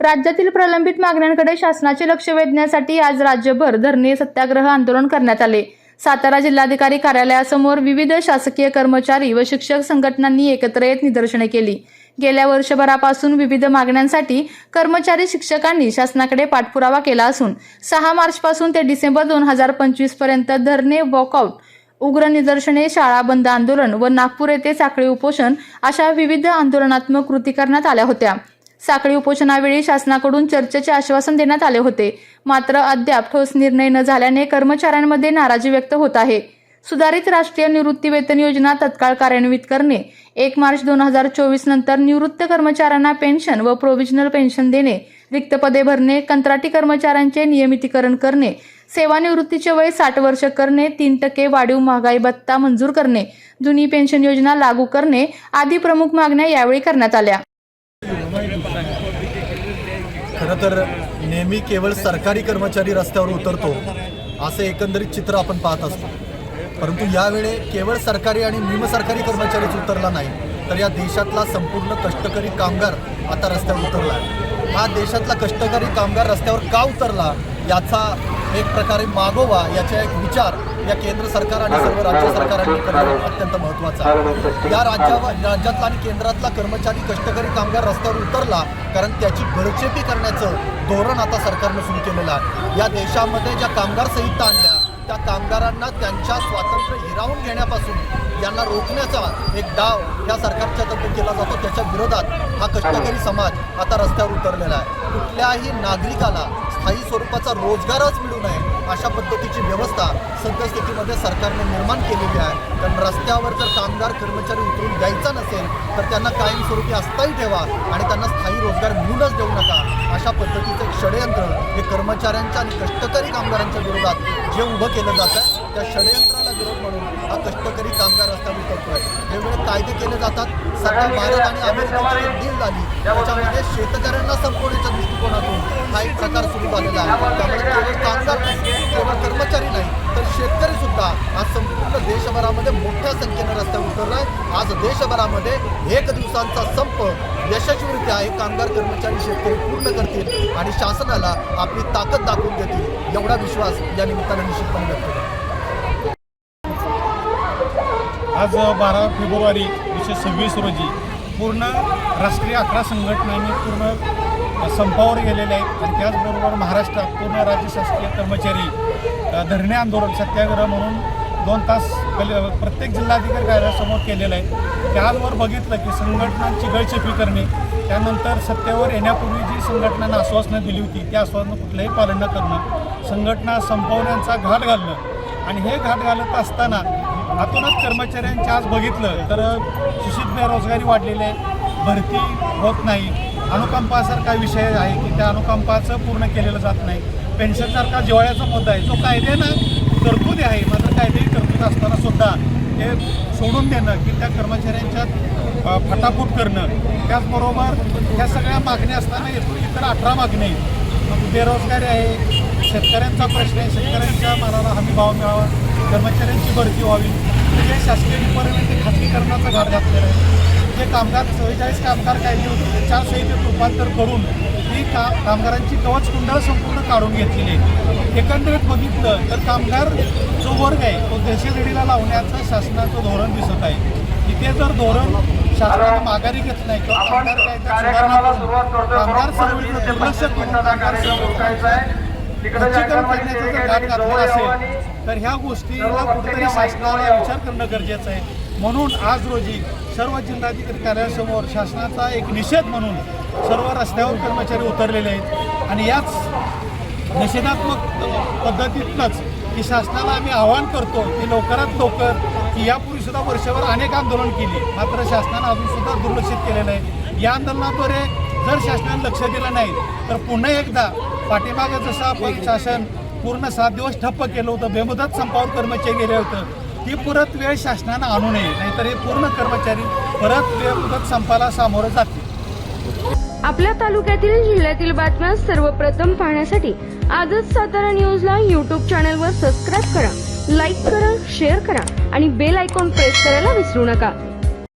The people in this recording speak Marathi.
राज्यातील प्रलंबित मागण्यांकडे शासनाचे लक्ष वेधण्यासाठी आज राज्यभर धरणे सत्याग्रह आंदोलन करण्यात आले। सातारा जिल्हाधिकारी कार्यालयासमोर विविध शासकीय कर्मचारी व शिक्षक संघटनांनी एकत्र येत निदर्शने केली। गेल्या वर्षभरापासून विविध मागण्यांसाठी कर्मचारी शिक्षकांनी शासनाकडे पाठपुरावा केला असून 6 मार्चपासून ते डिसेंबर 2025 पर्यंत धरणे, वॉकआउट, उग्र निदर्शने, शाळा बंद आंदोलन व नागपूर येथे साखळी उपोषण अशा विविध आंदोलनात्मक कृती करण्यात आल्या होत्या। साखळी उपोषणावेळी शासनाकडून चर्चेचे आश्वासन देण्यात आले होते, मात्र अद्याप ठोस निर्णय न झाल्याने कर्मचाऱ्यांमध्ये नाराजी व्यक्त होत आहे। सुधारित राष्ट्रीय निवृत्ती वेतन योजना तत्काळ कार्यान्वित करणे, 1 मार्च 2024 नंतर निवृत्त कर्मचाऱ्यांना पेन्शन व प्रोव्हिजनल पेन्शन देणे, रिक्त पदे भरणे, कंत्राटी कर्मचाऱ्यांचे नियमितीकरण करणे, सेवानिवृत्तीचे वय 60 वर्ष करणे, 3% वाढीव महागाई भत्ता मंजूर करणे, जुनी पेन्शन योजना लागू करणे आदी प्रमुख मागण्या यावेळी करण्यात आल्या। खरं तर नेहमी केवळ सरकारी कर्मचारी रस्त्यावर उतरतो असे एकंदरीत चित्र आपण पाहत असतो, परंतु यावेळी केवळ सरकारी आणि निमसरकारी कर्मचारीच उतरला नाही, तर या देशातला संपूर्ण कष्टकरी कामगार आता रस्त्यावर उतरला आहे। हा देशातला कष्टकरी कामगार रस्त्यावर का उतरला याचा एक प्रकारे मागोवा, याचा एक विचार या केंद्र सरकार आणि सर्व राज्य सरकारांनी करणं अत्यंत महत्त्वाचं आहे। या राज्यातला आणि केंद्रातला कर्मचारी कष्टकरी कामगार रस्त्यावर उतरला कारण त्याची गळचेपी करण्याचं धोरण आता सरकारनं सुरू केलेलं आहे। या देशामध्ये ज्या कामगार संहिता आणल्या त्या कामगारांना त्यांच्या स्वातंत्र्य हिरावून घेण्यापासून यांना रोखण्याचा एक डाव या सरकारच्या तर्फे केला जातो। त्याच्या विरोधात हा कष्टकरी समाज आता रस्त्यावर उतरलेला आहे। कुठल्याही नागरिकाला स्थायी स्वरूपाचा रोजगारच मिळू नये अशा पद्धतीची व्यवस्था सद्यस्थितीमध्ये सरकारने निर्माण केलेली आहे। कारण रस्त्यावर जर कामगार कर्मचारी उतरून द्यायचा नसेल तर त्यांना कायमस्वरूपी अस्थायी ठेवा आणि त्यांना स्थायी रोजगार मिळूनच देऊ नका, अशा पद्धतीचं एक षडयंत्र हे कर्मचाऱ्यांच्या आणि कष्टकरी कामगारांच्या विरोधात जे उभं केलं जातं त्या षडयंत्राला विरोध म्हणून हा कष्टकरी कामगार रस्त्यावर उतरतोय। वेगवेगळे कायदे केले जातात। सध्या भारत आणि अमेरिकेची एक डील झाली, त्याच्यामध्ये शेतकऱ्यांना संपवण्याच्या दृष्टिकोनातून हा एक प्रकार सुरू झालेला आहे। त्यामुळे केवळ कामगार नाही, केवळ कर्मचारी नाही तर शेतकरी सुद्धा आज संपूर्ण देशभरामध्ये मोठ्या संख्येने रस्त्यावर उतरलाय। आज देशभरामध्ये 1 दिवसांचा संप यशस्वीरित्या हे कामगार, कर्मचारी, शेतकरी पूर्ण करतील आणि शासनाला आपली ताकद दाखवून देतील एवढा विश्वास या निमित्ताने निश्चितपणे व्यक्त करतो। आज 12 फेब्रुवारी 2026 रोजी पूर्ण राष्ट्रीय 11 संघटनांनी पूर्ण संपावर गेलेले आहेत आणि त्याचबरोबर महाराष्ट्रात पूर्ण राज्य शासकीय कर्मचारी धरणे आंदोलन सत्याग्रह म्हणून 2 तास प्रत्येक जिल्हाधिकारी कार्यालयासमोर केलेलं आहे। त्याचवर बघितलं की संघटनांची गळचेपी करणे, त्यानंतर सत्तेवर येण्यापूर्वी जी संघटनांना आश्वासनं दिली होती त्या आश्वासनं कुठलंही पालन न करणं, संघटना संपवण्याचा घाट घालणं आणि हे घाट घालत असताना आतूनच कर्मचाऱ्यांच्या आज बघितलं तर सुशिक्षित बेरोजगारी वाढलेली आहे, भरती होत नाही, अनुकंपासारखा विषय आहे की त्या अनुकंपाचं पूर्ण केलेलं जात नाही, पेन्शनसारखा जिव्हाळ्याचा मुद्दा आहे जो कायद्यानं तरतुदी आहे, मात्र कायदेही तरतूद असताना सुद्धा हे सोडून देणं की त्या कर्मचाऱ्यांच्यात फटाफूट करणं, त्याचबरोबर ह्या सगळ्या मागण्या असताना इतर 18 मागण्या आहेत। बेरोजगारी आहे, शेतकऱ्यांचा प्रश्न आहे, शेतकऱ्यांच्या मालाला हमी भाव मिळावा, कर्मचाऱ्यांची भरती व्हावी, जे शासकीय डिपार्टमेंट खाजगीकरणाचा घाट घातलेला आहे। जे कामगार 44 कामगार कायदे होते ते 4 संहितेत रूपांतर करून ही कामगारांची कवचकुंडळ संपूर्ण काढून घेतलेली आहे। एकंदरीत बघितलं तर कामगार जो वर्ग आहे तो देशेदडीला लावण्याचं शासनाचं धोरण दिसत आहे। इथे जर धोरण शासनाने माघारी घेतलं नाही किंवा कामगार कायद्यात सुधारणा करून कामगार सर्व दुर्लक्ष करून कामगार खच्चीकरण करण्याचा जर घाट घातला असेल तर ह्या गोष्टीला कुठेतरी शासनाला विचार करणं गरजेचं आहे। म्हणून आज रोजी सर्व जिल्हाधिकारी कार्यालयासमोर शासनाचा एक निषेध म्हणून सर्व रस्त्यावर कर्मचारी उतरलेले आहेत आणि याच निषेधात्मक पद्धतीतूनच की शासनाला आम्ही आवाहन करतो की लवकरात लवकर की यापूर्वीसुद्धा वर्षभर अनेक आंदोलन केली, मात्र शासनानं अजूनसुद्धा दुर्लक्षित केलेलं आहे। या आंदोलनाद्वारे जर शासनाने लक्ष दिलं नाही तर पुन्हा एकदा पाठीमागं जसं आपण शासन पूर्ण 7 दिवस ठप्प केलं होतं, बेमुदत संपावर कर्मचारी गेले होतं, ती परत वेळ शासनानं आणू नये, नाहीतर हे पूर्ण कर्मचारी परत बेमुदत संपाला सामोरं जातील। आपल्या तालुक्यातील जिल्ह्यातील बातम्या सर्वप्रथम पाहण्यासाठी आजच सातारा न्यूजला YouTube चॅनलवर सबस्क्राईब करा, लाईक करा, शेअर करा आणि बेल आयकॉन प्रेस करायला विसरू नका।